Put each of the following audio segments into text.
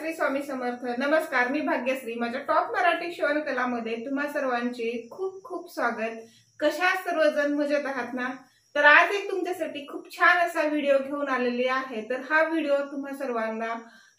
श्री स्वामी समर्थ। नमस्कार, मी भाग्यश्री। माझ्या टॉप मराठी शिवणकलामध्ये तुम्हा सर्वांचे खूप खूप स्वागत। कशा सर्वजण मजेत आहात ना? तर आज एक तुमच्यासाठी खूप छान असा व्हिडिओ घेऊन आलेली आहे। तर हा व्हिडिओ तुम्हा सर्वांना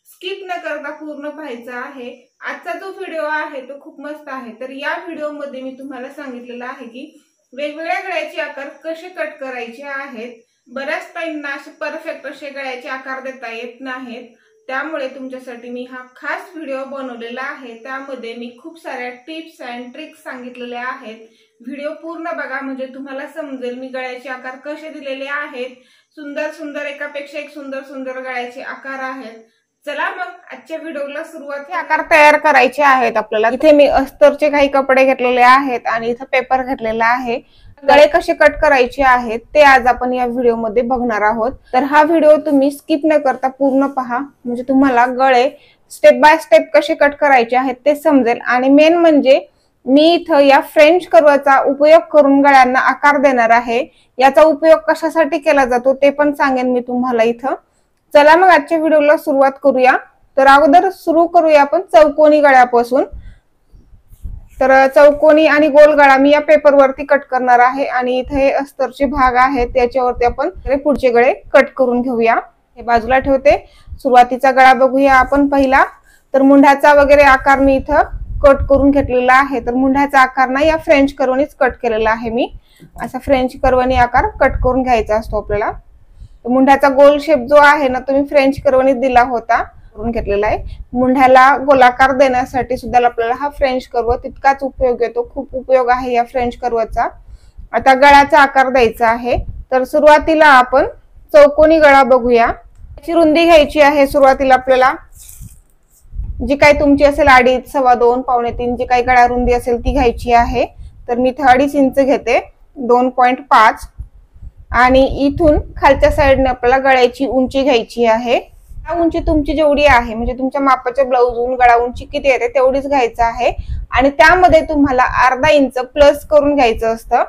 स्किप न करता पूर्ण पाहायचा आहे। आजचा जो व्हिडिओ आहे तो खूप मस्त आहे। तर या व्हिडिओमध्ये मी तुम्हाला सांगितलेलं आहे की वेगवेगळ्या गळ्याचे आकार कसे कट करायचे आहेत। बऱ्याच टाइमना असे परफेक्ट असे गळ्याचे आकार देता येत नाहीत, त्यामुळे तुमच्यासाठी मी हा खास व्हिडिओ बनवलेला आहे। त्यामध्ये मी खूप साऱ्या टिप्स अँड ट्रिक्स सांगितलेल्या आहेत। व्हिडिओ पूर्ण बघा म्हणजे तुम्हाला समजेल मी गळ्याचे आकार कसे दिलेले आहेत। सुंदर सुंदर एकापेक्षा एक सुंदर सुंदर गळ्याचे आकार आहेत। चला मग आजच्या व्हिडिओला सुरुवात। आकार तयार करायचे आहेत आपल्याला। इथे मी अस्तरचे काही कपडे घेतलेले आहेत आणि इथे पेपर घेतलेला आहे। गळे कसे कट करायचे आहेत ते आज आपण या व्हिडिओ मध्ये बघणार आहोत। तर हा व्हिडिओ तुम्ही स्किप न करता पूर्ण पहा, म्हणजे तुम्हाला गळे स्टेप बाय स्टेप कसे कट करायचे आहेत ते समजेल। आणि मेन म्हणजे मी इथं या फ्रेंच कर्वचा उपयोग करून गळ्यांना आकार देणार आहे। याचा उपयोग कशासाठी केला जातो ते पण सांगेन मी तुम्हाला इथं। चला मग आजच्या व्हिडिओला सुरुवात करूया। तर अगोदर सुरू करूया आपण चौकोनी गळ्यापासून। तर चौकोनी आणि गोल गळा मी या पेपर वरती कट करणार आहे आणि इथे अस्तरचे भाग आहेत त्याच्यावरती आपण पुढचे गळे कट करून घेऊया। हे बाजूला ठेवते। सुरुवातीचा गळा बघूया आपण पहिला। तर मुंढ्याचा वगैरे आकार मी इथं कट करून घेतलेला आहे। तर मुंढ्याचा आकार ना या फ्रेंच कर्वनीच कट केलेला आहे मी। असा फ्रेंच कर्वनी आकार कट करून घ्यायचा असतो आपल्याला। मुंढ्याचा गोल शेप जो आहे ना तो मी फ्रेंच कर्वनीत दिला होता, करून घेतलेला आहे। मुंढ्याला गोलाकार देण्यासाठी सुद्धा आपल्याला हा फ्रेंच कर्व तितकाच उपयोग येतो। खूप उपयोग आहे या फ्रेंच कर्वचा। आता गळ्याचा आकार द्यायचा आहे। तर सुरुवातीला आपण चौकोनी गळा बघूया। त्याची रुंदी घ्यायची आहे। सुरुवातीला आपल्याला जी काही तुमची असेल 2.5, 2.25, 2.3 जी काही गळा रुंदी असेल ती घ्यायची आहे। तर मी 2.5 इंच घेते, 2.5 आणि इथून खालच्या साइडने आपल्याला गळ्याची उंची घ्यायची आहे। उंची तुमची जेवढी आहे म्हणजे तुमच्या मापाच्या ब्लाऊजवरून गळा उंची किती येते तेवढीच घ्यायचं आहे आणि त्यामध्ये तुम्हाला अर्धा इंच प्लस करून घ्यायचं असतं।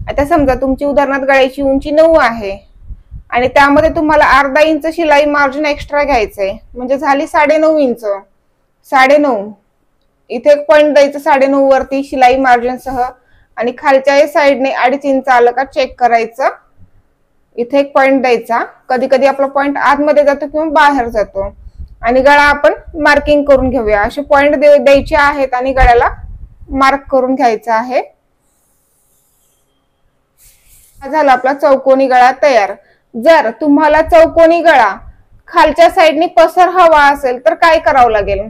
आता समजा तुमची उदाहरणार्थ गळ्याची उंची 9 आहे आणि त्यामध्ये तुम्हाला अर्धा इंच शिलाई मार्जिन एक्स्ट्रा घ्यायचंय, म्हणजे झाली 9.5 इंच। 9.5 इथे एक पॉइंट द्यायचं 9.5 वरती शिलाई मार्जिन सह आणि खालच्या साइडने 2.5 इंच आलं का चेक करायचं। इथे एक पॉइंट द्यायचा। कधी कधी आपला पॉइंट आतमध्ये जातो किंवा बाहेर जातो आणि गळा आपण मार्किंग करून घेऊया। असे पॉइंट द्यायचे आहेत आणि गळ्याला मार्क करून घ्यायचा आहे। झाला आपला चौकोनी गळा तयार। जर तुम्हाला चौकोनी गळा खालच्या साइडने पसर हवा असेल तर काय करावं लागेल?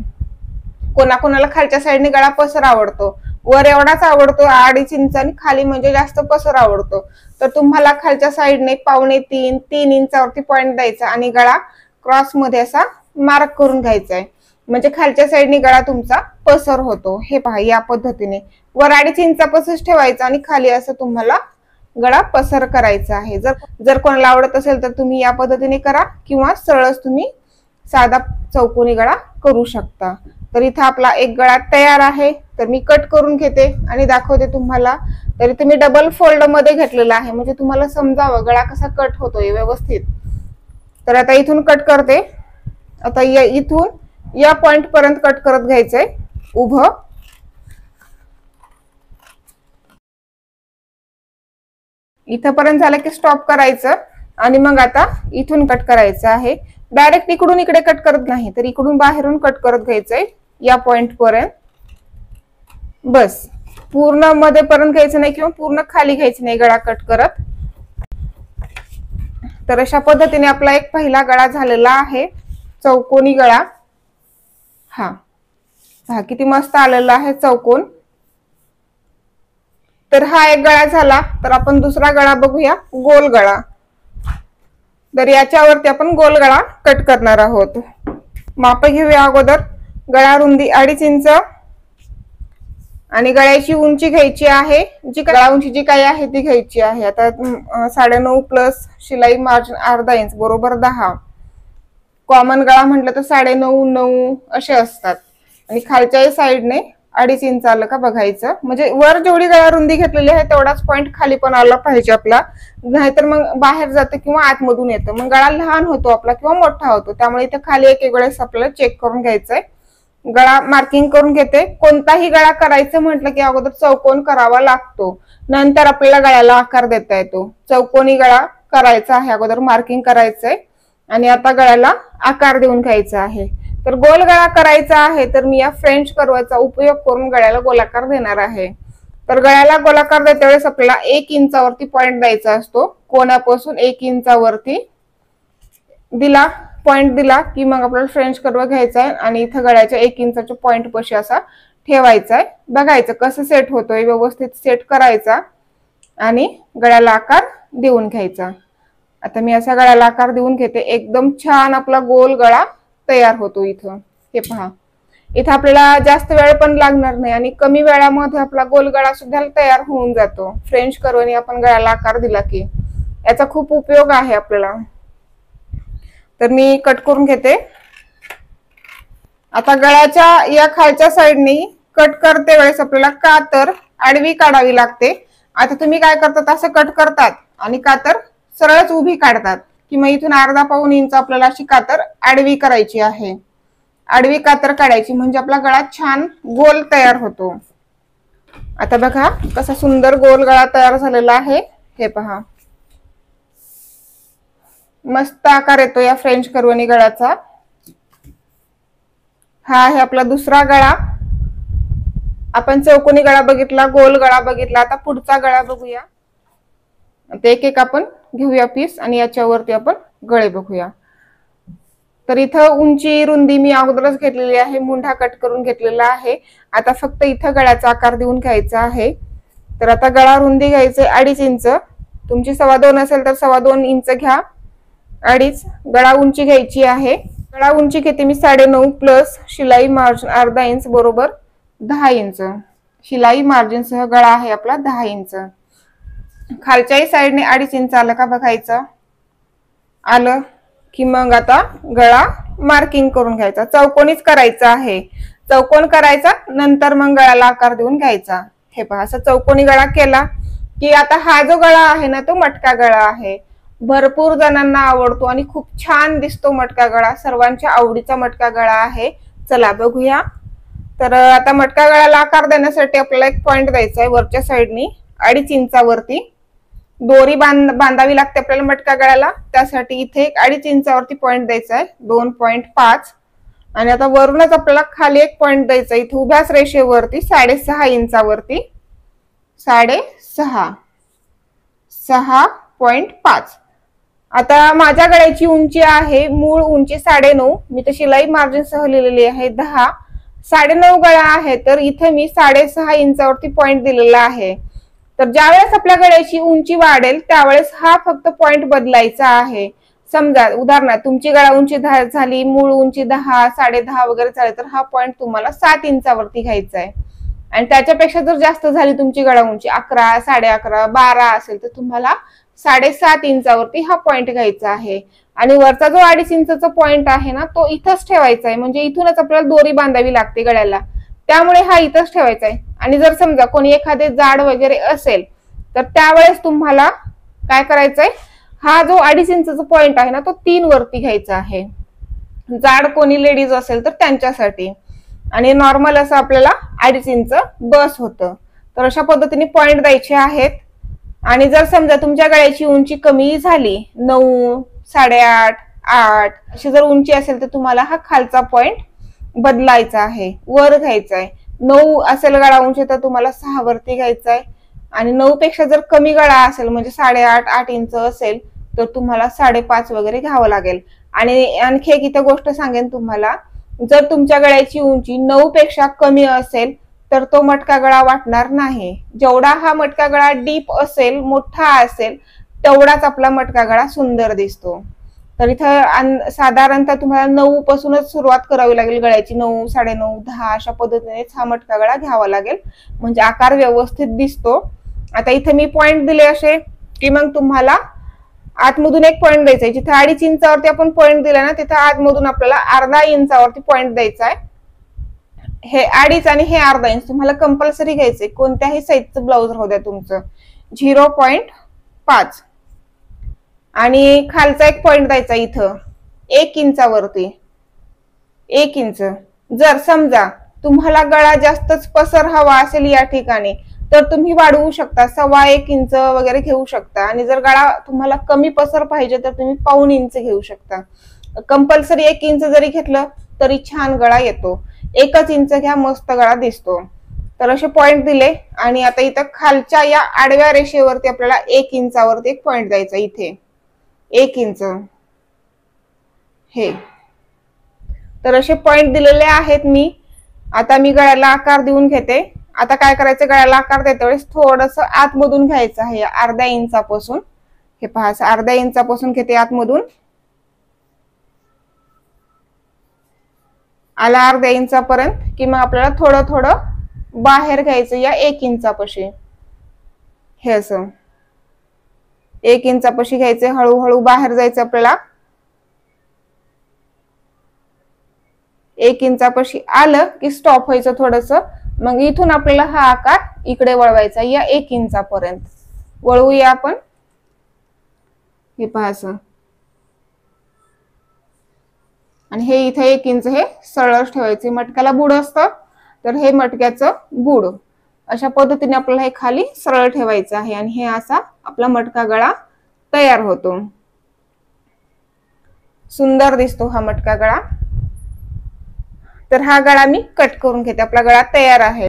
कोणाकोणाला खालच्या साइडने गळा पसर आवडतो, वर एवढाच आवडतो 2.5 इंच आणि खाली म्हणजे जास्त पसर आवडतो। तर तुम्हाला खालच्या साइडने 2.25, 3 इंचावरती पॉइंट द्यायचा आणि गळा क्रॉस मध्ये असा मार्क करून घ्यायचा आहे, म्हणजे खालच्या साइडने गळा तुमचा पसर होतो। हे पहा या पद्धतीने वर 2.5 इंचापासून ठेवायचा आणि खाली असं तुम्हाला गळा पसर करायचा आहे। जर कोणाला आवडत असेल तर तुम्ही या पद्धतीने करा किंवा सरळच तुम्ही साधा चौकोनी गळा करू शकता। तर इथे आपला एक गळा तयार आहे। तर मी कट करून घेते आणि दाखवते तुम्हाला। तर इथे मी डबल फोल्ड मध्ये घेतलेला आहे म्हणजे तुम्हाला समजावं गळा कसा कट होतोय व्यवस्थित। तर आता इथून कट करते। आता इथून या पॉइंट पर्यंत कट करत घ्यायचंय उभं। इथपर्यंत झालं की स्टॉप करायचं आणि मग आता इथून कट करायचं आहे। डायरेक्ट इकडून इकडे कट करत नाही, तर इकडून बाहेरून कट करत घ्यायचंय या पॉइंट पर्यंत। बस पूर्ण मध्ये पर्यंत घ्यायचं नाही किंवा पूर्ण खाली घ्यायचं नाही गळा कट करत। तर अशा पद्धतीने आपला एक पहिला गळा झालेला आहे चौकोनी गळा। हा किती मस्त आलेला आहे चौकोन। तर हा एक गळा झाला। तर आपण दुसरा गळा बघूया, गोल गळा। तर याच्यावरती आपण गोल गळा कट करणार आहोत। माप घेऊया अगोदर। गळा रुंदी 2.5 इंच आणि गळ्याची उंची घ्यायची आहे, जी गळा उंची जी काही आहे ती घ्यायची आहे। आता 9.5 प्लस शिलाई मार्जिन अर्धा इंच बरोबर 10। कॉमन गळा म्हटलं तर 9.5, 9 असे असतात आणि खालच्या साइडने 2.5 इंच आलं का बघायचं, म्हणजे वर जेवढी गळा रुंदी घेतलेली आहे तेवढाच पॉईंट खाली पण आला पाहिजे आपला, नाहीतर मग बाहेर जातं किंवा आतमधून येतं, मग गळा लहान होतो आपला किंवा मोठा होतो. त्यामुळे इथे खाली एक वेळेस आपल्याला चेक करून घ्यायचंय. गळा मार्किंग करून घेते. कोणताही गळा करायचं म्हटलं की अगोदर चौकोन करावा लागतो, नंतर आपल्याला गळ्याला आकार देता येतो. चौकोनी गळा करायचा आहे, अगोदर मार्किंग करायचंय आणि आता गळ्याला आकार देऊन घ्यायचा आहे. तर गोल गळा करायचा आहे तर मी या फ्रेंच कर्वचा उपयोग करून गळ्याला गोलाकार देणार आहे. तर गळ्याला गोलाकार देते वेळेस आपल्याला 1 इंचावरती पॉईंट द्यायचा असतो. कोणापासून 1 इंचावरती दिला, पॉईंट दिला की मग आपल्याला फ्रेंच कर्व घ्यायचा आहे आणि इथं गळ्याच्या 1 इंचाच्या पॉईंट पाशी असा ठेवायचा आहे. बघायचं कसं सेट होतोय, व्यवस्थित सेट करायचा आणि गळ्याला आकार देऊन घ्यायचा. आता मी असा गळ्याला आकार देऊन घेते. एकदम छान आपला गोल गळा तयार होतो. इथं हे पहा, इथं आपल्याला जास्त वेळ पण लागणार नाही आणि कमी वेळामध्ये आपला गोल गळा सुद्धा तयार होऊन जातो. फ्रेंच कर्वने आपण गळ्याला आकार दिला की याचा खूप उपयोग आहे आपल्याला. तर मी कट करून घेते. आता गळ्याच्या या खालच्या साईडनी कट करते वेळेस आपल्याला कातर आडवी काढावी लागते. आता तुम्ही काय करतात, असं कट करतात आणि कातर सरळच उभी काढतात कि मग इथून अर्धा पाऊण इंच आपल्याला अशी कातर आडवी करायची आहे. आडवी कातर काढायची म्हणजे आपला गळा छान गोल तयार होतो. आता बघा कसा सुंदर गोल गळा तयार झालेला आहे. हे पहा, मस्त आकार येतो या फ्रेंच कर्वनी गळ्याचा. हा आहे आपला दुसरा गळा. आपण चौकोनी गळा बघितला, गोल गळा बघितला. आता पुढचा गळा बघूया. आता एक एक आपण घेऊया पीस आणि याच्यावरती आपण गळे बघूया. तर इथं उंची रुंदी मी अगोदरच घेतलेली आहे, मुंढा कट करून घेतलेला आहे. आता फक्त इथं गळ्याचा आकार देऊन घ्यायचा आहे. तर आता गळा रुंदी घ्यायचे 2.5 इंच. तुमची 2.25 असेल तर 2.25 इंच घ्या. 2.5 गळा उंची घ्यायची आहे. गळा उंची घेते मी 9.5 प्लस शिलाई मार्जिन अर्धा इंच बरोबर 10 इंच. शिलाई मार्जिन सह गळा आहे आपला 10 इंच. खालच्याही साईडने 2.5 इंच आलं का बघायचं. आलं की मग आता गळा मार्किंग करून घ्यायचा. चौकोनीच करायचा आहे. चौकोन करायचा, नंतर मग गळ्याला आकार देऊन घ्यायचा. हे पहा, असा चौकोनी गळा केला की आता हा जो गळा आहे ना तो मटका गळा आहे. भरपूर जणांना आवडतो आणि खूप छान दिसतो मटका गळा. सर्वांच्या आवडीचा मटका गळा आहे. चला बघूया. तर आता मटका गळ्याला आकार देण्यासाठी आपल्याला एक पॉईंट द्यायचा आहे वरच्या साईडनी 2.5 इंचावरती. दोरी बांधावी लागते आपल्याला मटका गळ्याला, त्यासाठी इथे एक 2.5 इंचावरती पॉईंट द्यायचा आहे 2.5. आणि आता वरूनच आपल्याला खाली एक पॉईंट द्यायचा इथे उभ्याच रेषेवरती 6.5 इंचावरती. 6.5. आता माझ्या गळ्याची उंची आहे, मूळ उंची 9.5. मी तर शिलाई मार्जिन सह लिहिलेली आहे 10. 9.5 गळा आहे तर इथे मी 6.5 इंचावरती पॉईंट दिलेला आहे. तर ज्यावेळेस आपल्या गळ्याची उंची वाढेल त्यावेळेस हा फक्त पॉईंट बदलायचा आहे. समजा उदाहरणार्थ तुमची गळा उंची 10 झाली, मूळ उंची 10, 10.5 वगैरे झाले तर हा पॉईंट तुम्हाला 7 इंचावरती घ्यायचा आहे. आणि त्याच्यापेक्षा जर जास्त झाली तुमची गळा उंची 11, 11.5, 12 असेल तर तुम्हाला 7.5 इंचावरती हा पॉईंट घ्यायचा आहे. आणि वरचा जो 2.5 इंचाचा पॉईंट आहे ना तो इथंच ठेवायचा आहे, म्हणजे इथूनच आपल्याला दोरी बांधावी लागते गळ्याला, त्यामुळे हा इथंच ठेवायचा आहे. आणि जर समजा कोणी एखादे जाड वगैरे असेल तर त्यावेळेस तुम्हाला काय करायचंय, हा जो 2.5 इंचाचा पॉईंट आहे ना तो 3 वरती घ्यायचा आहे. जाड कोणी लेडीज असेल तर त्यांच्यासाठी. आणि नॉर्मल असं आपल्याला 2.5 इंच बस होतं. तर अशा पद्धतीने पॉईंट द्यायचे आहेत. आणि जर समजा तुमच्या गळ्याची उंची कमी झाली 9, 8.5, 8 अशी जर उंची असेल तर तुम्हाला हा खालचा पॉईंट बदलायचा आहे, वर घ्यायचा आहे. 9 असेल गळा उंची तर तुम्हाला 6 वरती घ्यायचा आहे. आणि 9 पेक्षा जर कमी गळा असेल म्हणजे 8.5, 8 इंच असेल तर तुम्हाला 5.5 वगैरे घ्यावं लागेल. आणि आणखी एक इथं गोष्ट सांगेन तुम्हाला, जर तुमच्या गळ्याची उंची 9 पेक्षा कमी असेल तर तो मटका गळा वाटणार नाही. जेवढा हा मटका गळा डीप असेल, मोठा असेल, तेवढाच आपला मटका गळा सुंदर दिसतो. तर इथं साधारणतः तुम्हाला 9 पासूनच सुरुवात करावी लागेल गळ्याची. 9, 9.5, 10 अशा पद्धतीनेच हा मटका गळा घ्यावा लागेल, म्हणजे आकार व्यवस्थित दिसतो. आता इथे मी पॉईंट दिले असे की मग तुम्हाला आतमधून एक पॉईंट द्यायचा आहे. जिथे 2.5 इंचावरती आपण पॉईंट दिला ना तिथे आतमधून आपल्याला अर्धा इंचावरती पॉईंट द्यायचा आहे. हे 2.5 आणि हे अर्धा इंच तुम्हाला कंपल्सरी घ्यायचे, कोणत्याही साईजचं ब्लाऊज राहू द्या तुमचं. 0.5 आणि खालचा एक पॉइंट द्यायचा इथं 1 इंचावरती. 1 इंच. जर समजा तुम्हाला गळा जास्तच पसर हवा असेल या ठिकाणी तर तुम्ही वाढवू शकता, 1.25 इंच वगैरे घेऊ शकता. आणि जर गळा तुम्हाला कमी पसर पाहिजे तर तुम्ही 1.25 इंच घेऊ शकता. कंपल्सरी 1 इंच जरी घेतलं तरी छान गळा येतो. 1च इंच घ्या, मस्त गळा दिसतो. तर असे पॉइंट दिले आणि आता इथं खालच्या या आडव्या रेषेवरती आपल्याला 1 इंचावरती एक पॉइंट द्यायचा. इथे 1 इंच हे. तर असे पॉइंट दिलेले आहेत मी. आता मी गळ्याला आकार देऊन घेते. आता काय करायचं, गळ्याला आकार देते वेळेस थोडस आतमधून घ्यायचं आहे अर्ध्या इंचापासून. हे पहा, असं अर्ध्या इंचापासून घेते आतमधून. आला अर्ध्या इंचापर्यंत की मग आपल्याला थोडं थोडं बाहेर घ्यायचं या 1 इंचापाशी. हे असं 1 इंचापाशी घ्यायचे, हळूहळू बाहेर जायचं आपल्याला. 1 इंचापाशी आलं की स्टॉप व्हायचं थोडस. मग इथून आपल्याला हा आकार इकडे वळवायचा या 1 इंचापर्यंत. वळवूया आपण. हे पहा असं. आणि हे इथे 1 इंच हे सरळच ठेवायचे. मटक्याला बुड असतं तर हे मटक्याचं बुड. अशा पद्धतीने आपल्याला हे खाली सरळ ठेवायचं आहे आणि हे असा आपला मटका गळा तयार होतो. सुंदर दिसतो हा मटका गळा. तर हा गळा मी कट करून घेते. आपला गळा तयार आहे.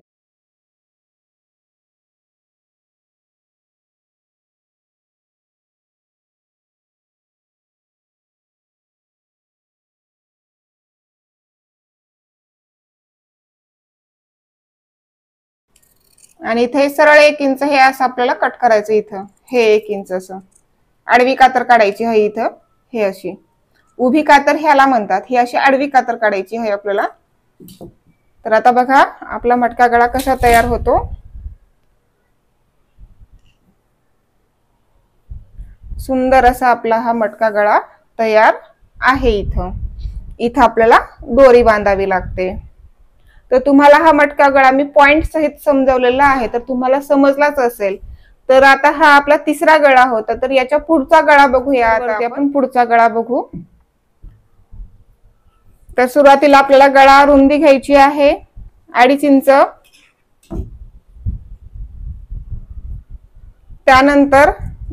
आणि इथे सरळ 1 इंच हे असं आपल्याला कट करायचं. इथं हे 1 इंच असं आडवी कातर काढायची आहे. इथं हे अशी उभी कातर ह्याला म्हणतात. ही अशी आडवी कातर काढायची आहे आपल्याला. तर आता बघा आपला मटका गळा कसा तयार होतो. सुंदर असा आपला हा मटका गळा तयार आहे. इथं आपल्याला दोरी बांधावी लागते. तर तुम्हाला हा मटका गळा मी पॉइंट सहित समजावलेला आहे तर तुम्हाला समजलाच असेल. तर आता हा आपला तिसरा गळा होता. तर याच्या पुढचा गळा बघूया. आता आपण पुढचा गळा बघू. तर सुरुवातीला आपल्याला गळा रुंदी घ्यायची आहे 2.5 इंच. त्यानंतर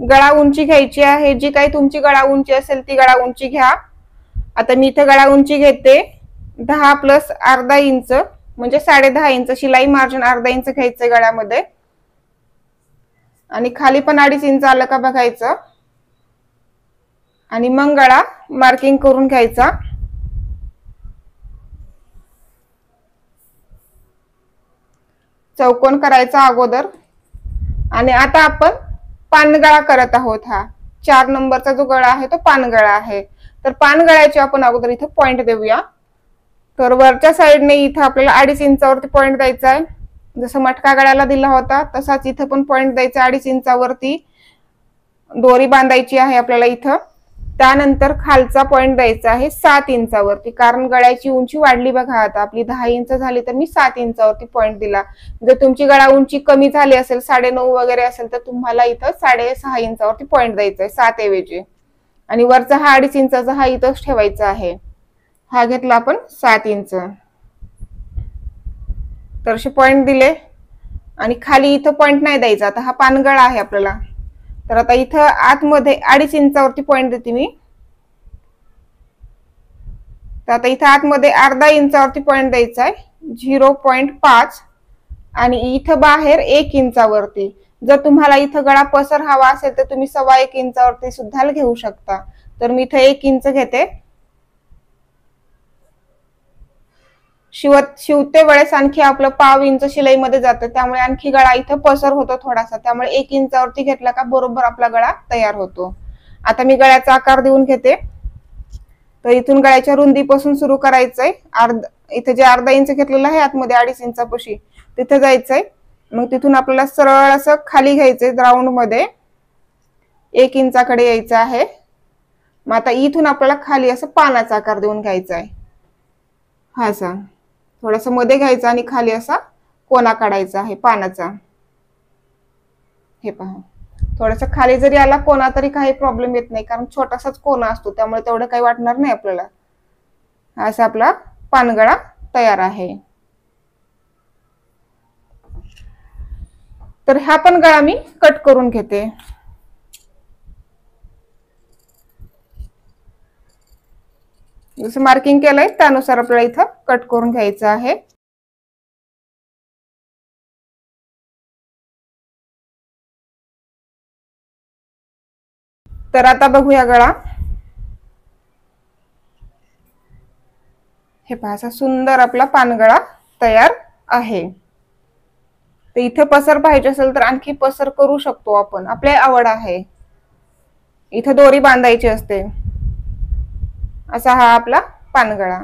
गळा उंची घ्यायची आहे. जी काही तुमची गळा उंची असेल ती गळा उंची घ्या. आता मी इथे गळा उंची घेते 10 प्लस अर्धा इंच म्हणजे 10.5 इंच. शिलाई मार्जिन अर्धा इंच घ्यायचंय गळ्यामध्ये. आणि खाली पण 2.5 इंच आलं का बघायचं. आणि मग गळा मार्किंग करून घ्यायचा. चौकोन करायचा अगोदर. आणि आता आपण पानगळा करत आहोत. हा 4 नंबरचा जो गळा आहे तो पानगळा आहे. तर पानगळ्याचे आपण अगोदर इथे पॉइंट देऊया. तर वरच्या साइडने इथं आपल्याला 2.5 इंचावरती पॉइंट द्यायचा आहे. जसं मटका गळ्याला दिला होता तसाच इथं पण पॉइंट द्यायचा. 2.5 इंचावरती दोरी बांधायची आहे आपल्याला इथं. त्यानंतर खालचा पॉइंट द्यायचा आहे 7 इंचावरती. कारण गळ्याची उंची वाढली बघा. आता आपली 10 इंच झाली तर मी 7 इंचावरती पॉइंट दिला. जर तुमची गळा उंची कमी झाली असेल 9.5 वगैरे असेल तर तुम्हाला इथं 6.5 इंचावरती पॉइंट द्यायचा आहे 7 ऐवजी. आणि वरचा हा 2.5 इंचाचा हा इथंच ठेवायचा आहे. हा घेतला आपण 7 इंच. तर असे पॉइंट दिले आणि खाली इथं पॉइंट नाही द्यायचा. आता हा पानगळा आहे आपल्याला. तर आता इथं आतमध्ये 2.5 इंचावरती पॉइंट देते मी. तर आता इथं आतमध्ये अर्धा इंचावरती पॉइंट द्यायचा आहे 0.5. आणि इथं बाहेर 1 इंचावरती. जर तुम्हाला इथं गळा पसर हवा असेल तर तुम्ही 1.25 इंचावरती सुद्धा घेऊ शकता. तर मी इथं 1 इंच घेते. शिवते वेळेस आणखी आपलं 1/2 इंच शिलाईमध्ये जातं त्यामुळे आणखी गळा इथं पसर होतो थोडासा. त्यामुळे 1 इंचावरती घेतला का बरोबर आपला गळा तयार होतो. आता मी गळ्याचा आकार देऊन घेते. तर इथून गळ्याच्या रुंदीपासून सुरू करायचंय. इथे जे अर्धा इंच घेतलेलं आहे आतमध्ये 2.5 इंचापाशी तिथे जायचंय. मग तिथून आपल्याला सरळ असं खाली घ्यायचंय राऊंड मध्ये 1 इंचाकडे यायचं आहे. मग आता इथून आपल्याला खाली असं पानाचा आकार देऊन घ्यायचा आहे. हा असा. थोडस मध्ये घ्यायचं आणि खाली असा कोना काढायचा आहे पानाचा। हे पहा, थोडस खाली जरी आला कोना तरी काही प्रॉब्लेम येत नाही, कारण छोटासाच कोना असतो त्यामुळे तेवढं काही वाटणार नाही आपल्याला। असा आपला पानगळा तयार आहे। तर हा पण गळा मी कट करून घेते। जसं मार्किंग केलंय त्यानुसार आपल्याला इथं कट करून घ्यायचं आहे। तर आता बघूया गळा। हे पहा, असा सुंदर आपला पानगळा तयार आहे। तर इथे पसर पाहिजे असेल तर आणखी पसर करू शकतो आपण, आपल्या आवड आहे। इथे दोरी बांधायची असते। असा हा आपला पानगळा।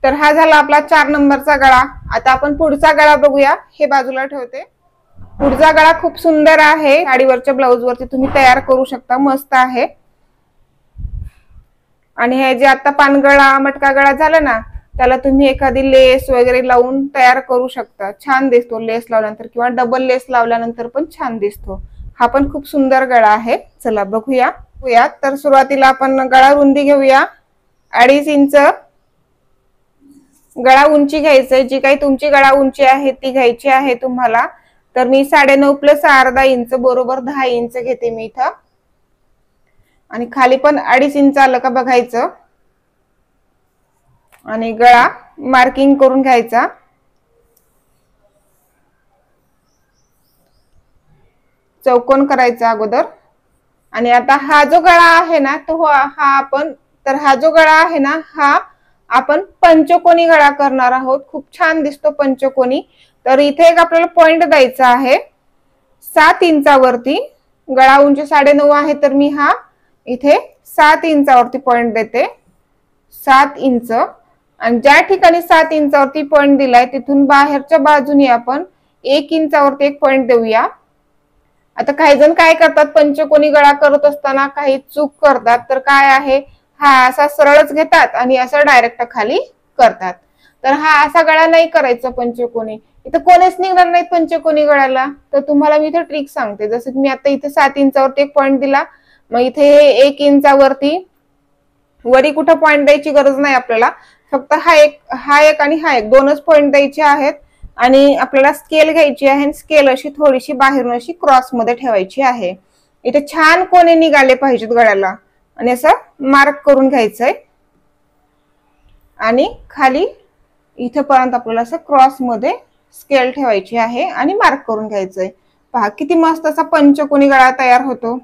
तर हा झाला आपला 4 नंबरचा गळा। आता आपण पुढचा गळा बघूया। हे बाजूला ठेवते। पुढचा गळा खूप सुंदर आहे, साडीवरच्या ब्लाउज वरती तुम्ही तयार करू शकता, मस्त आहे। आणि हे जे आता पानगळा मटका गळा झाला ना, त्याला तुम्ही एखादी लेस वगैरे लावून तयार करू शकता, छान दिसतो लेस लावल्यानंतर, किंवा डबल लेस लावल्यानंतर पण छान दिसतो। हा पण खूप सुंदर गळा आहे। चला बघूया। तर सुरुवातीला आपण गळा रुंदी घेऊया। 2.5 इंच गळा उंची घ्यायचंय। जी काही तुमची गळा उंची आहे ती घ्यायची आहे तुम्हाला। तर मी 9.5 प्लस अर्धा इंच बरोबर 10 इंच घेते मी इथं। आणि खाली पण 2.5 इंच आलं का बघायचं आणि गळा मार्किंग करून घ्यायचा। चौकोन करायचा अगोदर। आणि आता हा जो गळा आहे ना तो हा जो गळा आहे ना हा आपण पंचकोनी गळा करणार आहोत। खूप छान दिसतो पंचकोनी। तर इथे एक आपल्याला पॉइंट द्यायचा आहे 7 इंचावरती। गळा उंची 9.5 आहे तर मी हा इथे 7 इंचावरती पॉइंट देते, 7 इंच। आणि ज्या ठिकाणी 7 इंचावरती पॉइंट दिलाय तिथून बाहेरच्या बाजूने आपण 1 इंचावरती एक पॉइंट देऊया। आता काही जण काय करतात, पंचकोनी गळा करत असताना काही चूक करतात। तर काय आहे, हा असा सरळच घेतात आणि असं डायरेक्ट खाली करतात। तर हा असा गळा नाही करायचा पंचकोनी। इथं कोणीच निघणार नाही पंचकोनी गळ्याला। तर तुम्हाला मी इथे ट्रिक सांगते। जसं की मी आता इथे 7 इंचावरती एक पॉइंट दिला, मग इथे 1 इंचावरती वरी कुठं पॉइंट द्यायची गरज नाही आपल्याला। फक्त हा एक आणि हा एक दोनच पॉइंट द्यायचे आहेत। आणि आपल्याला स्केल घ्यायची आहे, स्केल अशी थोडीशी बाहेरून अशी क्रॉस मध्ये ठेवायची आहे। इथे छान कोणे निघाले पाहिजेत गळ्याला आणि असं मार्क करून घ्यायचंय। आणि खाली इथपर्यंत आपल्याला असं क्रॉस मध्ये स्केल ठेवायची आहे आणि मार्क करून घ्यायचंय। पहा किती मस्त असा पंचकोनी गळा तयार होतो।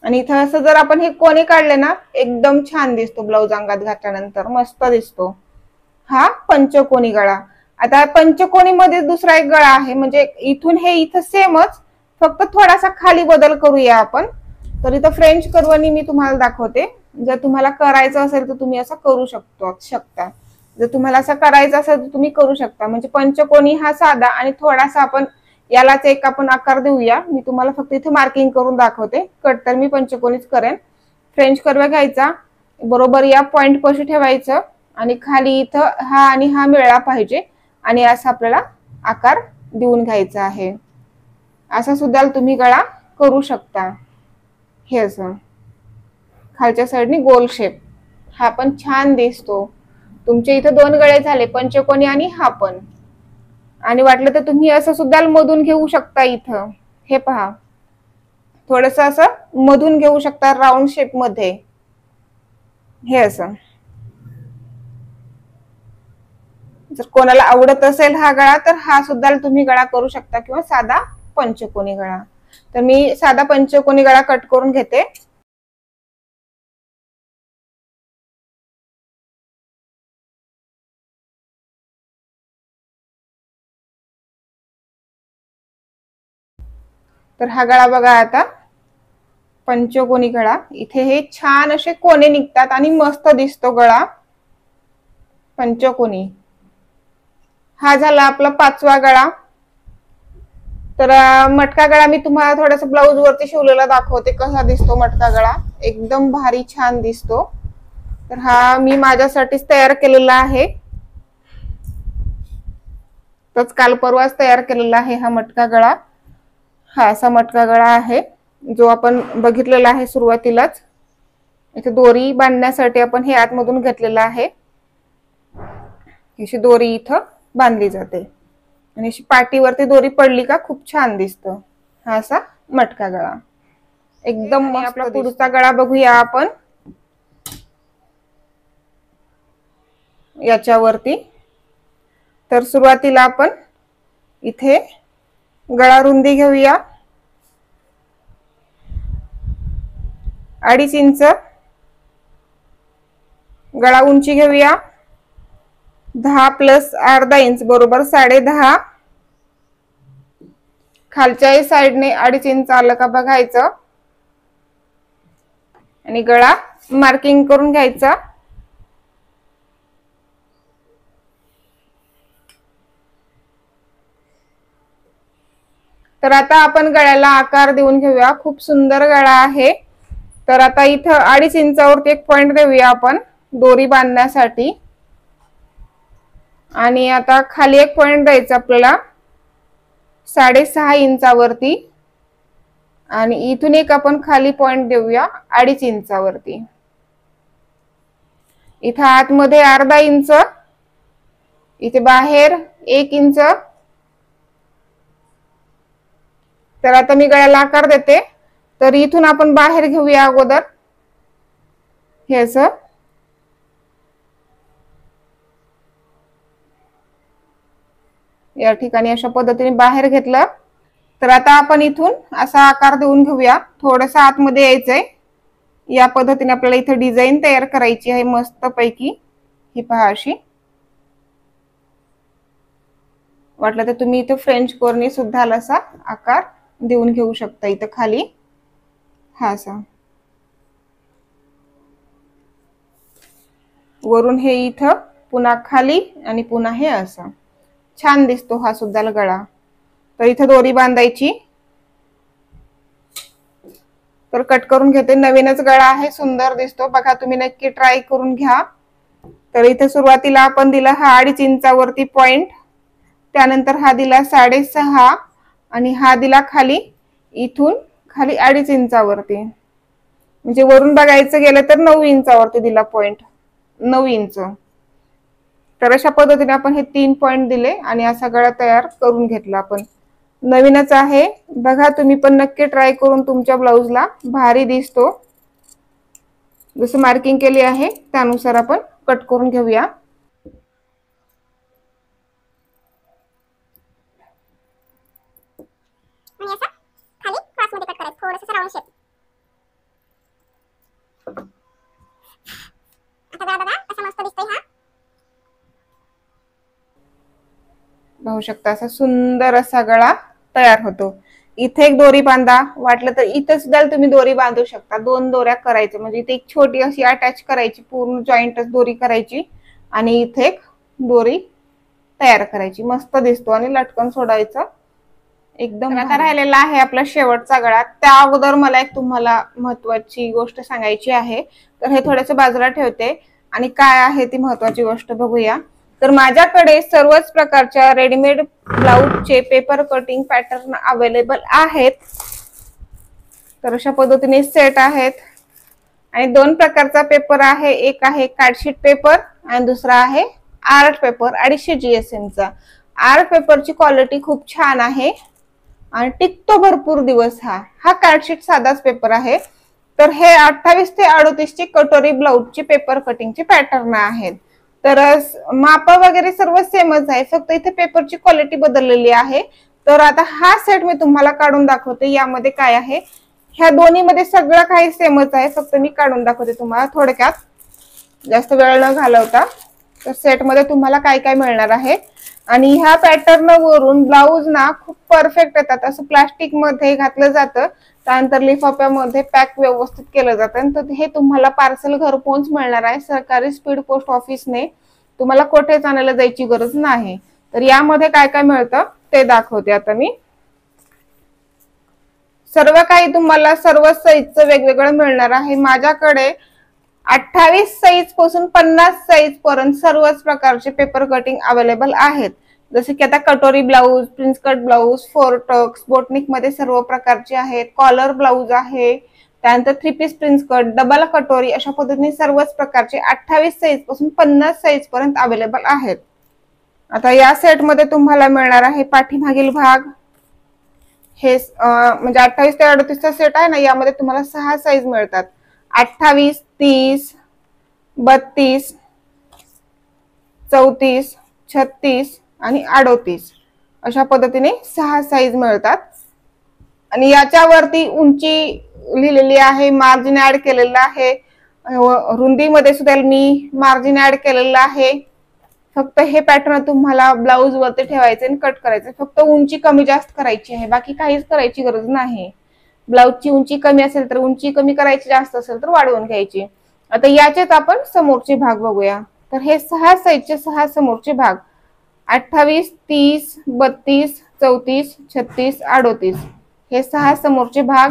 आणि इथं असं जर आपण हे कोणे काढले ना एकदम छान दिसतो, ब्लाउज अंगात घातल्यानंतर मस्त दिसतो हा पंचकोनी गळा। आता पंचकोनी मध्ये दुसरा एक गळा आहे, म्हणजे इथून हे इथं सेमच, फक्त थोडासा खाली बदल करूया आपण। तर इथं फ्रेंच कर्वनी मी तुम्हाला दाखवते। जर तुम्हाला करायचं असेल तर तुम्ही असं करू शकता। जर तुम्हाला असं करायचं असेल तर तुम्ही करू शकता। म्हणजे पंचकोनी हा साधा आणि थोडासा आपण यालाच एक आपण आकार देऊया। मी तुम्हाला फक्त इथे मार्किंग करून दाखवते, कट तर मी पंचकोनीच करेन। फ्रेंच कर्व घ्यायचा, बरोबर या पॉइंट पाशी ठेवायचं आणि खाली इथं हा आणि हा मिळाला पाहिजे आणि असा आपल्याला आकार देऊन घ्यायचा आहे। असा सुद्धा तुम्ही गळा करू शकता। हे असं खालच्या साईडने गोल शेप, हा पण छान दिसतो। तुमचे इथे 2 गळे झाले, पंचकोनी आणि हा पण। आणि वाटलं तर तुम्ही असं सुद्धा मधून घेऊ शकता इथं। हे पहा, थोडस असं मधून घेऊ शकता राऊंड शेप मध्ये। हे असं जर कोणाला आवडत असेल हा गळा तर हा सुद्धा तुम्ही गळा करू शकता, किंवा साधा पंचकोनी गळा। तर मी साधा पंचकोनी गळा कट करून घेते। तर हा गळा बघा आता पंचकोनी गळा। इथे हे छान असे कोणे निघतात आणि मस्त दिसतो गळा पंचकोनी। हा झाला आपला 5वा गळा। तर मटका गळा मी तुम्हाला थोडासा ब्लाउज वरती शिवलेला दाखवते, कसा दिसतो मटका गळा। एकदम भारी छान दिसतो। तर हा मी माझ्यासाठीच तयार केलेला आहे, तोच काल परवाच तयार केलेला आहे हा मटका गळा। हा असा मटका गळा आहे जो आपण बघितलेला आहे सुरुवातीलाच। इथे दोरी बांधण्यासाठी आपण हे आतमधून घेतलेलं आहे, अशी दोरी इथं बांधली जाते आणि अशी पाठीवरती दोरी पडली का खूप छान दिसतं। हा असा मटका गळा एकदम मस्त। आपला पुढचा गळा बघूया आपण याच्यावरती। तर सुरुवातीला आपण इथे गळा रुंदी घेऊया 2.5 इंच, गळा उंची घेऊया 10 + अर्धा इंच बरोबर 10.5। खालच्या साइडने 2.5 इंच आलं का बघायचं आणि गळा मार्किंग करून घ्यायचा। तर आता आपण गळ्याला आकार देऊन घेऊया, खूप सुंदर गळा आहे। तर आता इथं 2.5 इंचावरती एक पॉइंट देऊया आपण दोरी बांधण्यासाठी आणि आता खाली एक पॉइंट द्यायचा आपल्याला 6.5 इंचावरती आणि इथून एक आपण खाली पॉइंट देऊया 2.5 इंचावरती। इथे आतमध्ये अर्धा इंच, इथे बाहेर 1 इंच। तर आता मी गळ्याला आकार देते, तर इथून आपण बाहेर घेऊया अगोदर हे असं या ठिकाणी अशा पद्धतीने बाहेर घेतलं। तर आता आपण इथून असा आकार देऊन घेऊया, थोडंसं आतमध्ये यायचंय। या पद्धतीने आपल्याला इथे डिझाइन तयार करायची आहे मस्त पैकी। ही पहा अशी, वाटलं तर तुम्ही इथे फ्रेंच कोरणी सुद्धा असा आकार देऊन घेऊ शकता इथे खाली हा असा। वरून हे इथं पुन्हा खाली आणि पुन्हा हे असं छान दिसतो हा सुद्धा गळा। तर इथे दोरी बांधायची, तर कट करून घेते। नवीनच गळा आहे, सुंदर दिसतो बघा, तुम्ही नक्की ट्राय करून घ्या। तर इथे सुरुवातीला आपण दिला हा 2.5 इंचावरती पॉइंट, त्यानंतर हा दिला 6.5 आणि हा दिला खाली इथून खाली 2.5 इंचावरती, म्हणजे वरून बघायचं गेलं तर 9 इंचावरती दिला पॉइंट, 9 इंच। तर अशा पद्धतीने आपण हे 3 पॉइंट दिले आणि असा गळा तयार करून घेतला आपण। नवीनच आहे बघा, तुम्ही पण नक्की ट्राय करून तुमच्या ब्लाउजला भारी दिसतो। जसं मार्किंग केली आहे त्यानुसार आपण कट करून घेऊया। खाली क्रॉस मध्ये कट करायचं, थोडंसं राऊंड शेप। आता गळा बघा कसा मस्त दिसतोय हा, पाहू शकता असा सुंदर असा गळा तयार होतो। इथे एक दोरी बांधा, वाटलं तर इथे सुद्धा तुम्ही दोरी बांधू शकता। 2 दोऱ्या करायच्या, म्हणजे इथे एक छोटी अशी अटॅच करायची, पूर्ण जॉईंटच दोरी करायची आणि इथे एक दोरी तयार करायची, मस्त दिसतो आणि लटकन सोडायचं एकदम। आता राहिलेला आहे आपला शेवटचा गळा। त्या अगोदर मला एक तुम्हाला महत्त्वाची गोष्ट सांगायची आहे, तर हे थोडंसं बाजूला ठेवते आणि काय आहे ती महत्त्वाची गोष्ट बघूया। तर माझ्याकडे सर्वच प्रकारच्या रेडीमेड ब्लाउजचे पेपर कटिंग पॅटर्न अवेलेबल आहेत। तर अशा पद्धतीने सेट आहेत आणि 2 प्रकारचा पेपर आहे, एक आहे कार्डशीट पेपर आणि दुसरा आहे आर्ट पेपर 250 GSM चा। आर्ट पेपरची क्वालिटी खूप छान आहे आणि टिकतो भरपूर दिवस। हा कार्डशीट साधाच पेपर आहे। तर हे 28 ते 38 ची कटोरी ब्लाउजची पेपर कटिंगचे पॅटर्न आहेत। तर माप वगैरे सर्व सेमच आहे, फक्त इथे पेपरची क्वालिटी बदललेली आहे। तर आता हा सेट मी तुम्हाला काढून दाखवते, यामध्ये काय आहे। ह्या दोन्हीमध्ये सगळं काही सेमच आहे, फक्त मी काढून दाखवते तुम्हाला थोडक्यात, जास्त वेळ न घालवता। तर सेट मध्ये तुम्हाला काय काय मिळणार आहे आणि ह्या पॅटर्न वरून ब्लाउज ना खूप परफेक्ट येतात। असं प्लास्टिक मध्ये घातलं जातं, त्यानंतर लिफाफ्यामध्ये पॅक व्यवस्थित केलं जातं। तर हे तुम्हाला पार्सल घरपोच मिळणार आहे सरकारी स्पीड पोस्ट ऑफिसने, तुम्हाला कोठेच आणायला जायची गरज नाही। तर यामध्ये काय काय मिळतं ते दाखवते आता मी। सर्व काही तुम्हाला सर्व साईजचं वेगवेगळं मिळणार आहे। माझ्याकडे 28 साईज पासून 50 साईज पर्यंत सर्वच प्रकारचे पेपर कटिंग अवेलेबल आहेत. जसे की आता कटोरी blouse, prince cut blouse, four tucks, botanic मध्ये सर्व प्रकारचे आहेत. कॉलर ब्लाऊज आहे, त्यानंतर 3 पीस प्रिन्स कट, डबल कटोरी, अशा पद्धतीने सर्वच प्रकारचे 28 साईज पासून 50 साईज पर्यंत अवेलेबल आहेत. आता या सेट मध्ये तुम्हाला मिळणार आहे पाठीमागील भाग. हे म्हणजे 28 ते 38 चा सेट आहे ना, यामध्ये तुम्हाला 6 साईज मिळतात. 28, 30, 32, 34, 36 आणि 38 अशा पद्धतीने 6 साईज मिळतात. आणि याच्यावरती उंची लिहिलेली आहे, मार्जिन ऍड केलेलं आहे. रुंदीमध्ये सुद्धा मी मार्जिन ऍड केलेलं आहे. फक्त हे पॅटर्न तुम्हाला ब्लाऊज वरती ठेवायचे आणि कट करायचे. फक्त उंची कमी जास्त करायची आहे, बाकी काहीच करायची गरज नाही. ब्लाऊजची उंची कमी असेल तर उंची कमी करायची, जास्त असेल तर वाढवून घ्यायची. आता याचेच आपण समोरचे भाग बघूया. तर हे 6 साईजचे 6 समोरचे भाग 28, 30, 32, 34, 36, 38 हे 6 समोरचे भाग.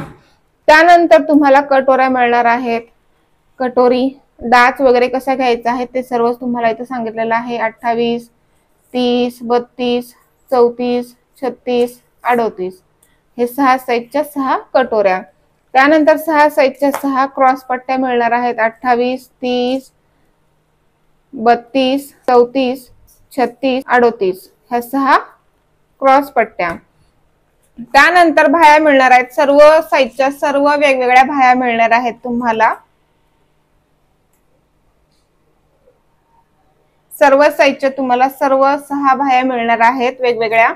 त्यानंतर तुम्हाला कटोऱ्या मिळणार आहेत. कटोरी डाच वगैरे कसा घ्यायचा आहे ते सर्व तुम्हाला इथे सांगितलेलं आहे. 28, 30, 32, 34, 36, 38 हे 6 साईजच्या 6 कटोऱ्या. त्यानंतर 6 साईजच्या 6 क्रॉस पट्ट्या मिळणार आहेत. 28, 30, 32, 34, 36, 38 ह्या 6 क्रॉस पट्ट्या. त्यानंतर भाया मिळणार आहेत. सर्व साईजच्या सर्व वेगवेगळ्या भाया मिळणार आहेत तुम्हाला. सर्व साईजच्या तुम्हाला सर्व 6 भाया मिळणार आहेत वेगवेगळ्या.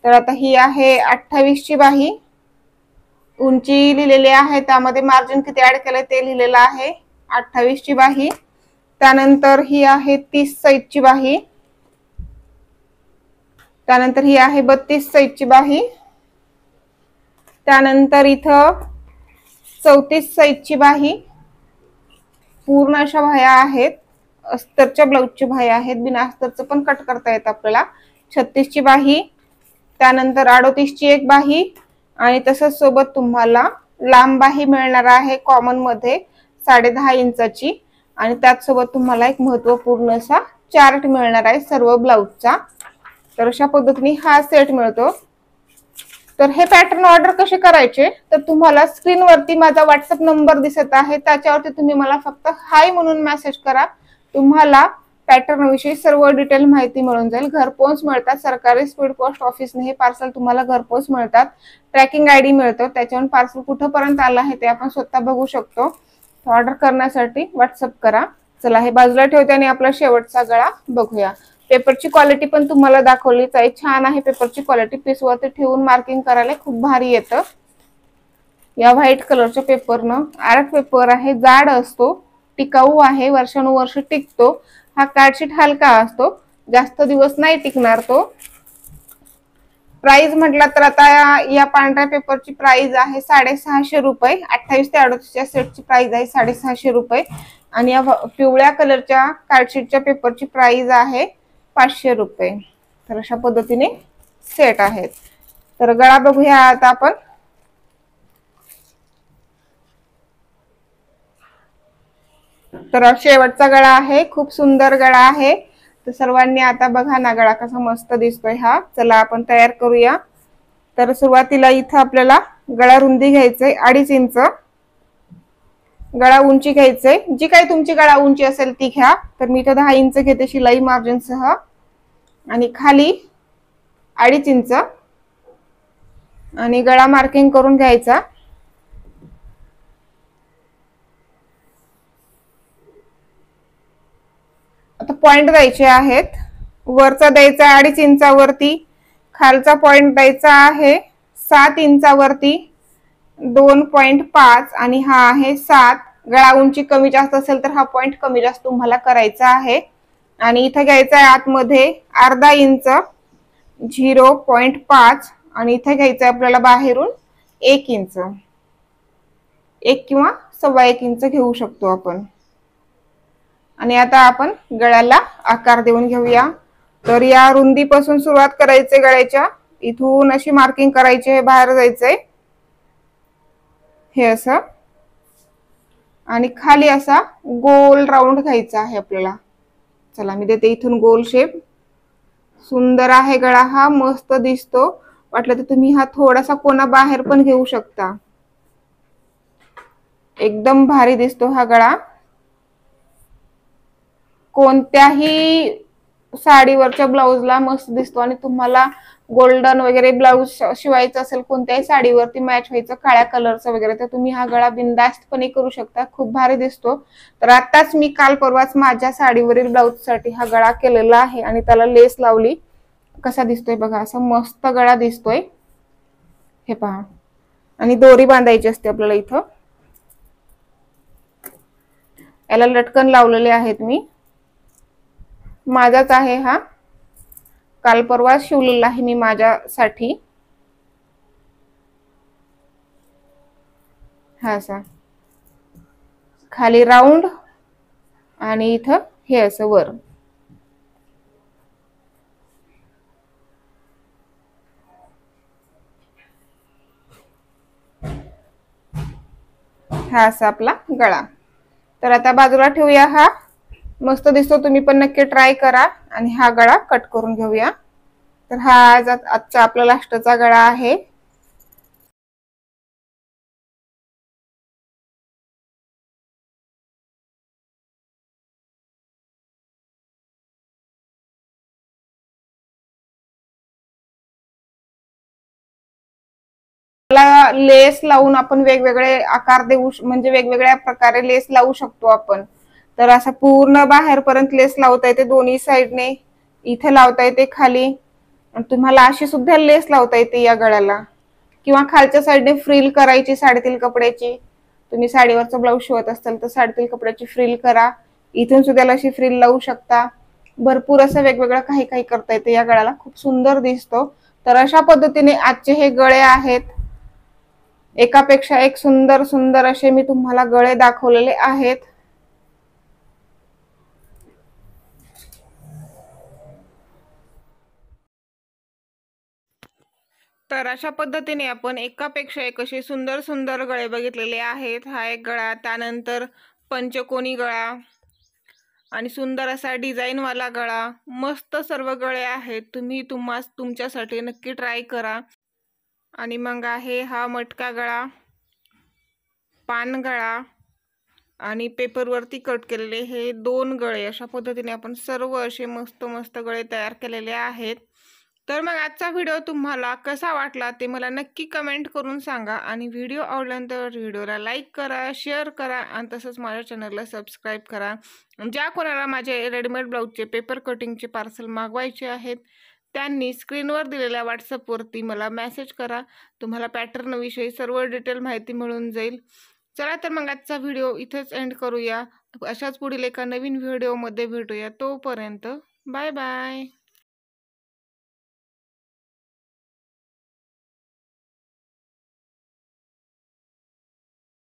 तर आता ही आहे 28 ची बाही. उंची लिहिलेली आहे, त्यामध्ये मार्जिन किती ऍड केले ते लिहिलेलं आहे. 28 ची बाही. त्यानंतर ही आहे 30 साईजची बाही. त्यानंतर ही आहे 32 साईजची बाही. त्यानंतर इथं 34 साईजची बाही. पूर्ण अशा भाया आहेत. अस्तरच्या ब्लाऊजची बाही आहेत, बिना अस्तरचं पण कट करता येत आपल्याला. 36 ची बाही. त्यानंतर 38 ची एक बाही आणि तसंच सोबत तुम्हाला लांब बाही मिळणार आहे कॉमन मध्ये 10.5 इंचाची. आणि त्याच सोबत तुम्हाला एक महत्वपूर्ण असा चार्ट मिळणार आहे सर्व ब्लाऊजचा. तर अशा पद्धतीने हा सेट मिळतो. तर हे पॅटर्न ऑर्डर कसे करायचे, तर तुम्हाला स्क्रीनवरती माझा व्हॉट्सअप नंबर दिसत आहे, त्याच्यावरती तुम्ही मला फक्त हाय म्हणून मेसेज करा. तुम्हाला पॅटर्न विषयी सर्व डिटेल माहिती मिळून जाईल. घरपोच मिळतात. सरकारी स्पीड पोस्ट ऑफिसने हे पार्सल तुम्हाला घरपोच मिळतात. ट्रॅकिंग आयडी मिळतो, त्याच्यावरून पार्सल कुठपर्यंत आलं आहे ते आपण स्वतः बघू शकतो. ऑर्डर करण्यासाठी व्हॉट्सअप करा. चला हे बाजूला ठेवते आणि आपला शेवटचा गळा बघूया. पेपरची क्वालिटी पण तुम्हाला दाखवलीच आहे. छान आहे पेपरची क्वालिटी. पीसवरती ठेवून मार्किंग करायला खूप भारी येतं. या व्हाईट कलरच्या पेपरनं आर्ट पेपर आहे, जाड असतो, टिकाऊ आहे, वर्षानुवर्ष टिकतो. हा कार्डशीट हलका असतो, जास्त दिवस नाही टिकणार तो. प्राइस म्हटलं तर आता या पांढऱ्या पेपरची प्राइस आहे 650 रुपये. 28 ते 38 सेटची प्राइस आहे 650 रुपये. आणि या पिवळ्या कलरच्या कार्डशीटच्या पेपरची प्राइस आहे 500 रुपये. तर अशा पद्धतीने सेट आहेत. तर गळा बघूया आता आपण. तर शेवटचा गळा आहे, खूप सुंदर गळा आहे. तर सर्वांनी आता बघा ना गळा कसा मस्त दिसतोय हा. चला आपण तयार करूया. तर सुरुवातीला इथं आपल्याला गळा रुंदी घ्यायचंय 2.5 इंच. गळा उंची घ्यायचंय, जी काही तुमची गळा उंची असेल ती घ्या. तर मी इथं 10 इंच घेते शिलाई मार्जिन सह. आणि खाली 2.5 इंच आणि गळा मार्किंग करून घ्यायचा. आता पॉइंट द्यायचे आहेत. वरचा द्यायचा 2.5 इंचावरती, खालचा पॉइंट द्यायचा आहे 7 इंचावरती 2.5 आणि हा आहे 7. गळा उंची कमी जास्त असेल तर हा पॉइंट कमी जास्त तुम्हाला करायचा आहे. आणि इथे घ्यायचा आहे आतमध्ये अर्धा इंच 0.5 आणि इथे घ्यायचं आपल्याला बाहेरून 1 इंच, 1 किंवा 1.25 इंच घेऊ शकतो आपण. आणि आता आपण गळ्याला आकार देऊन घेऊया. तर या रुंदीपासून सुरुवात करायची गळ्याच्या. इथून अशी मार्किंग करायची आहे, बाहेर जायचंय हे असं. आणि खाली असा गोल राऊंड घ्यायचा आहे आपल्याला. चला मी देते इथून गोल शेप. सुंदर आहे गळा हा, मस्त दिसतो. वाटलं तर तुम्ही हा थोडासा कोणा बाहेर पण घेऊ शकता. एकदम भारी दिसतो हा गळा. कोणत्याही साडीवरच्या ब्लाउजला मस्त दिसतो. आणि तुम्हाला गोल्डन वगैरे ब्लाउज शिवायचं असेल कोणत्याही साडीवरती मॅच व्हायचं काळ्या कलरचं वगैरे, तर तुम्ही हा गळा बिनधास्तपणे करू शकता. खूप भारी दिसतो. तर आताच मी काल परवाच माझ्या साडीवरील ब्लाउज साठी हा गळा केलेला आहे आणि त्याला लेस लावली. कसा दिसतोय बघा, असा मस्त गळा दिसतोय. हे पहा. आणि दोरी बांधायची असते आपल्याला इथं. याला लटकन लावलेले आहेत मी. माझाच आहे हा, काल परवा शिवलेला आहे मी माझ्यासाठी. हा असा खाली राऊंड आणि इथं हे असं वर. हा असा आपला गळा. तर आता बाजूला ठेवूया. हा मस्त दिसतो, तुम्ही पण नक्की ट्राय करा. आणि हा गळा कट करून घेऊया. तर हा आजचा आपला लास्टचा गळा आहे. लेस लावून आपण वेगवेगळे आकार देऊ, म्हणजे वेगवेगळ्या प्रकारे लेस लावू शकतो आपण. तर असं पूर्ण बाहेरपर्यंत लेस लावता येते दोन्ही साइडने. इथे लावता येते खाली. तुम्हाला अशी सुद्धा लेस लावता येते या गळ्याला. किंवा खालच्या साइडने फ्रिल करायची साडीतील कपड्याची. तुम्ही साडीवरचा ब्लाऊज शिवत असाल तर साडीतील कपड्याची फ्रिल करा. इथून सुद्धा अशी फ्रिल लावू शकता. भरपूर असं वेगवेगळं काही काही करता येते या गळ्याला. खूप सुंदर दिसतो. तर अशा पद्धतीने आजचे हे गळे आहेत. एकापेक्षा एक सुंदर सुंदर असे मी तुम्हाला गळे दाखवलेले आहेत. तर अशा पद्धतीने आपण एकापेक्षा एक असे सुंदर सुंदर गळे बघितलेले आहेत. हा एक गळा, त्यानंतर पंचकोनी गळा आणि सुंदर असा डिझाईन वाला गळा. मस्त सर्व गळे आहेत. तुम्ही तुमच्यासाठी नक्की ट्राय करा. आणि मग आहे हा मटका गळा, पान गळा आणि पेपरवरती कट केलेले हे 2 गळे. अशा पद्धतीने आपण सर्व असे मस्त मस्त गळे तयार केलेले आहेत. तर मग आजचा व्हिडिओ तुम्हाला कसा वाटला ते मला नक्की कमेंट करून सांगा. आणि व्हिडिओ आवडल्यानंतर व्हिडिओला लाईक करा, शेअर करा आणि तसंच माझ्या चॅनलला सबस्क्राईब करा. ज्या कोणाला माझे रेडीमेड ब्लाऊजचे पेपर कटिंगचे पार्सल मागवायचे आहेत त्यांनी स्क्रीनवर दिलेल्या व्हॉट्सअपवरती मला मेसेज करा. तुम्हाला पॅटर्नविषयी सर्व डिटेल माहिती मिळून जाईल. चला तर मग आजचा व्हिडिओ इथेच एंड करूया. अशाच पुढील एका नवीन व्हिडिओमध्ये भेटूया. तोपर्यंत बाय बाय.